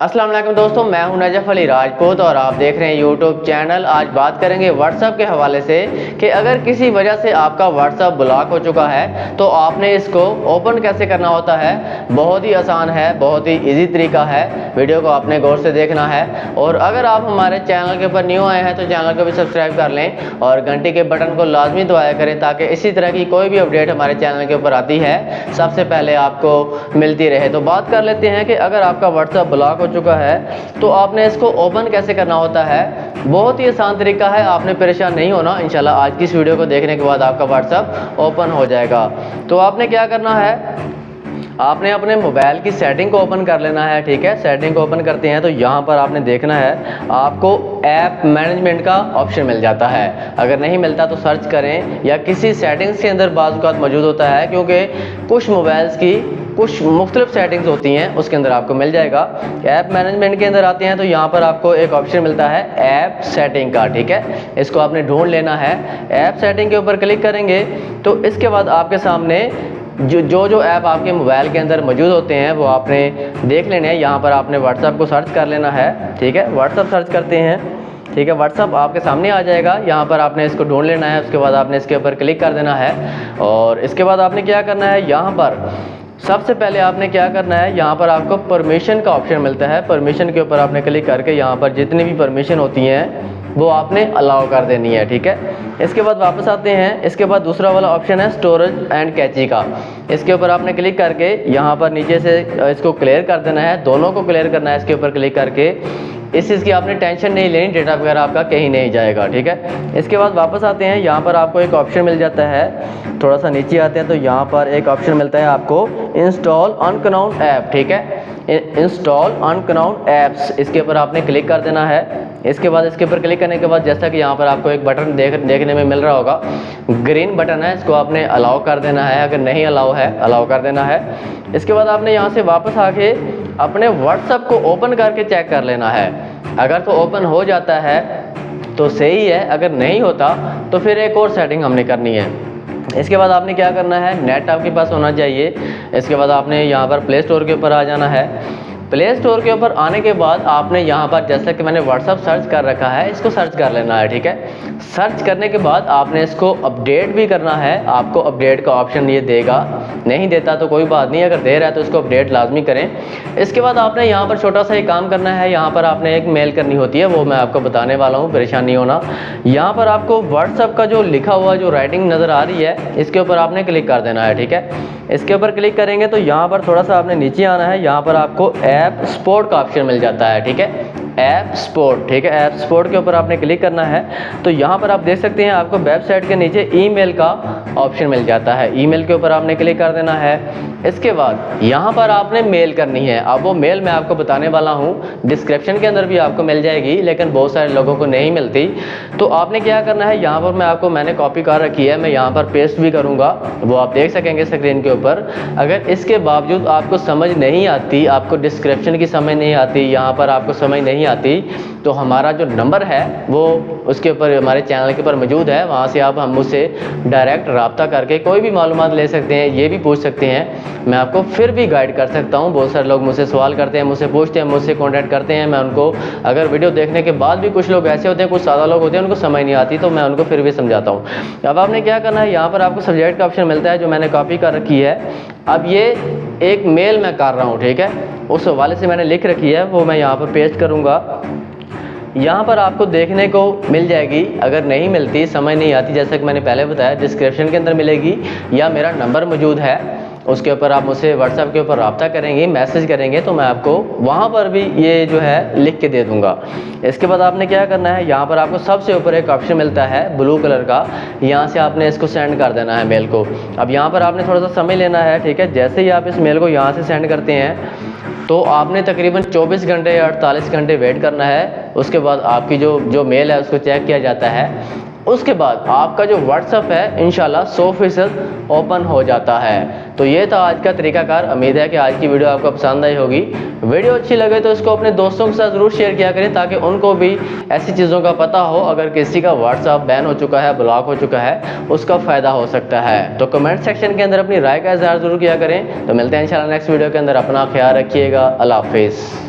अस्सलाम वालेकुम दोस्तों, मैं हूं नजफ अली राजपूत और आप देख रहे हैं यूट्यूब चैनल। आज बात करेंगे व्हाट्सएप के हवाले से कि अगर किसी वजह से आपका व्हाट्सएप ब्लॉक हो चुका है तो आपने इसको ओपन कैसे करना होता है। बहुत ही आसान है, बहुत ही इजी तरीका है। वीडियो को आपने गौर से देखना है और अगर आप हमारे चैनल के ऊपर न्यू आए हैं तो चैनल को भी सब्सक्राइब कर लें और घंटी के बटन को लाजमी दबाया करें ताकि इसी तरह की कोई भी अपडेट हमारे चैनल के ऊपर आती है सबसे पहले आपको मिलती रहे। तो बात कर लेते हैं कि अगर आपका व्हाट्सएप ब्लॉक हो चुका है तो आपने इसको ओपन कैसे करना होता है। बहुत ही आसान तरीका है, आपने परेशान नहीं होना। इंशाल्लाह आज की इस वीडियो को देखने के बाद आपका व्हाट्सएप ओपन हो जाएगा। तो आपने क्या करना है, आपने अपने मोबाइल की सेटिंग को ओपन कर लेना है। ठीक है, सेटिंग को ओपन करते हैं तो यहाँ पर आपने देखना है आपको ऐप मैनेजमेंट का ऑप्शन मिल जाता है। अगर नहीं मिलता तो सर्च करें या किसी सेटिंग्स के अंदर बाज़ औक़ात मौजूद होता है, क्योंकि कुछ मोबाइल्स की कुछ मुख्तलिफ सेटिंग्स होती हैं, उसके अंदर आपको मिल जाएगा। ऐप मैनेजमेंट के अंदर आते हैं तो यहाँ पर आपको एक ऑप्शन मिलता है ऐप सेटिंग का। ठीक है, इसको आपने ढूंढ लेना है। ऐप सेटिंग के ऊपर क्लिक करेंगे तो इसके बाद आपके सामने जो ऐप आपके मोबाइल के अंदर मौजूद होते हैं वो आपने देख लेने हैं। यहाँ पर आपने व्हाट्सएप को सर्च कर लेना है। ठीक है, व्हाट्सएप सर्च करते हैं। ठीक है, व्हाट्सएप आपके सामने आ जाएगा। यहाँ पर आपने इसको ढूंढ लेना है, उसके बाद आपने इसके ऊपर क्लिक कर देना है और इसके बाद आपने क्या करना है, यहाँ पर सबसे पहले आपने क्या करना है, यहाँ पर आपको परमिशन का ऑप्शन मिलता है। परमिशन के ऊपर आपने क्लिक करके यहाँ पर जितनी भी परमिशन होती हैं वो आपने अलाउ कर देनी है। ठीक है, इसके बाद वापस आते हैं। इसके बाद दूसरा वाला ऑप्शन है स्टोरेज एंड कैची का। इसके ऊपर आपने क्लिक करके यहाँ पर नीचे से इसको क्लियर कर देना है, दोनों को क्लियर करना है। इसके ऊपर क्लिक करके इस चीज़ की आपने टेंशन नहीं लेनी, डेटा वगैरह आपका कहीं नहीं जाएगा। ठीक है, इसके बाद वापस आते हैं। यहाँ पर आपको एक ऑप्शन मिल जाता है, थोड़ा सा नीचे आते हैं तो यहाँ पर एक ऑप्शन मिलता है आपको इंस्टॉल अनकनाउंड ऐप। ठीक है, इंस्टॉल अनकनाउंड ऐप्स, इसके ऊपर आपने क्लिक कर देना है। इसके बाद इसके ऊपर क्लिक करने के बाद जैसा कि यहाँ पर आपको एक बटन देखने में मिल रहा होगा, ग्रीन बटन है, इसको आपने अलाउ कर देना है। अगर नहीं अलाउ है अलाउ कर देना है। इसके बाद आपने यहाँ से वापस आके अपने व्हाट्सएप को ओपन करके चेक कर लेना है। अगर तो ओपन हो जाता है तो सही है, अगर नहीं होता तो फिर एक और सेटिंग हमने करनी है। इसके बाद आपने क्या करना है, नेट आपके पास होना चाहिए। इसके बाद आपने यहाँ पर प्ले स्टोर के ऊपर आ जाना है। प्ले स्टोर के ऊपर आने के बाद आपने यहाँ पर जैसा कि मैंने व्हाट्सएप सर्च कर रखा है इसको सर्च कर लेना है। ठीक है, सर्च करने के बाद आपने इसको अपडेट भी करना है। आपको अपडेट का ऑप्शन ये देगा, नहीं देता तो कोई बात नहीं, अगर दे रहा है तो इसको अपडेट लाजमी करें। इसके बाद आपने यहाँ पर छोटा सा एक काम करना है, यहाँ पर आपने एक मेल करनी होती है, वो मैं आपको बताने वाला हूँ, परेशान नहीं होना। यहाँ पर आपको व्हाट्सएप का जो लिखा हुआ जो राइटिंग नज़र आ रही है इसके ऊपर आपने क्लिक कर देना है। ठीक है, इसके ऊपर क्लिक करेंगे तो यहाँ पर थोड़ा सा आपने नीचे आना है। यहाँ पर आपको ऐप सपोर्ट का ऑप्शन मिल जाता है। ठीक है, ऐप सपोर्ट। ठीक है, ऐप सपोर्ट के ऊपर आपने क्लिक करना है तो यहाँ पर आप देख सकते हैं आपको वेबसाइट के नीचे ईमेल का ऑप्शन मिल जाता है। ईमेल के ऊपर आपने क्लिक कर देना है। इसके बाद यहाँ पर आपने मेल करनी है। अब वो मेल मैं आपको बताने वाला हूँ, डिस्क्रिप्शन के अंदर भी आपको मिल जाएगी, लेकिन बहुत सारे लोगों को नहीं मिलती। तो आपने क्या करना है, यहाँ पर मैंने कॉपी कर रखी है, मैं यहाँ पर पेस्ट भी करूँगा, वो आप देख सकेंगे स्क्रीन के ऊपर। अगर इसके बावजूद आपको समझ नहीं आती, आपको डिस्क्रिप्शन की समझ नहीं आती, यहाँ पर आपको समझ नहीं आती, तो हमारा जो नंबर है वो उसके ऊपर हमारे चैनल के ऊपर मौजूद है। वहाँ से आप हम मुझसे डायरेक्ट रब्ता करके कोई भी मालूमात ले सकते हैं, ये भी पूछ सकते हैं, मैं आपको फिर भी गाइड कर सकता हूँ। बहुत सारे लोग मुझसे सवाल करते हैं, मुझसे पूछते हैं, मुझसे कॉन्टैक्ट करते हैं। मैं उनको अगर वीडियो देखने के बाद भी कुछ लोग ऐसे होते हैं, कुछ सादा लोग होते हैं, उनको समझ नहीं आती, तो मैं उनको फिर भी समझाता हूँ। अब आपने क्या करना है, यहाँ पर आपको सब्जेक्ट का ऑप्शन मिलता है जो मैंने कॉपी कर रखी है। अब ये एक मेल मैं कर रहा हूँ, ठीक है, उस हवाले से मैंने लिख रखी है, वो मैं यहाँ पर पेस्ट करूँगा। यहाँ पर आपको देखने को मिल जाएगी, अगर नहीं मिलती, समझ नहीं आती, जैसा कि मैंने पहले बताया डिस्क्रिप्शन के अंदर मिलेगी या मेरा नंबर मौजूद है, उसके ऊपर आप मुझसे व्हाट्सएप के ऊपर रब्ता करेंगे, मैसेज करेंगे तो मैं आपको वहाँ पर भी ये जो है लिख के दे दूँगा। इसके बाद आपने क्या करना है, यहाँ पर आपको सबसे ऊपर एक ऑप्शन मिलता है ब्लू कलर का, यहाँ से आपने इसको सेंड कर देना है मेल को। अब यहाँ पर आपने थोड़ा सा समय लेना है। ठीक है, जैसे ही आप इस मेल को यहाँ से सेंड करते हैं तो आपने तकरीबन 24 घंटे या 48 घंटे वेट करना है। उसके बाद आपकी जो मेल है उसको चेक किया जाता है। उसके बाद आपका जो व्हाट्सएप है इंशाल्लाह 100% ओपन हो जाता है। तो ये था आज का तरीकाकार। उम्मीद है कि आज की वीडियो आपको पसंद आई होगी। वीडियो अच्छी लगे तो इसको अपने दोस्तों के साथ ज़रूर शेयर किया करें ताकि उनको भी ऐसी चीज़ों का पता हो। अगर किसी का व्हाट्सएप बैन हो चुका है, ब्लॉक हो चुका है, उसका फ़ायदा हो सकता है। तो कमेंट सेक्शन के अंदर अपनी राय का इज़हार ज़रूर किया करें। तो मिलते हैं इंशाल्लाह नेक्स्ट वीडियो के अंदर। अपना ख्याल रखिएगा। अल्लाह हाफिज़।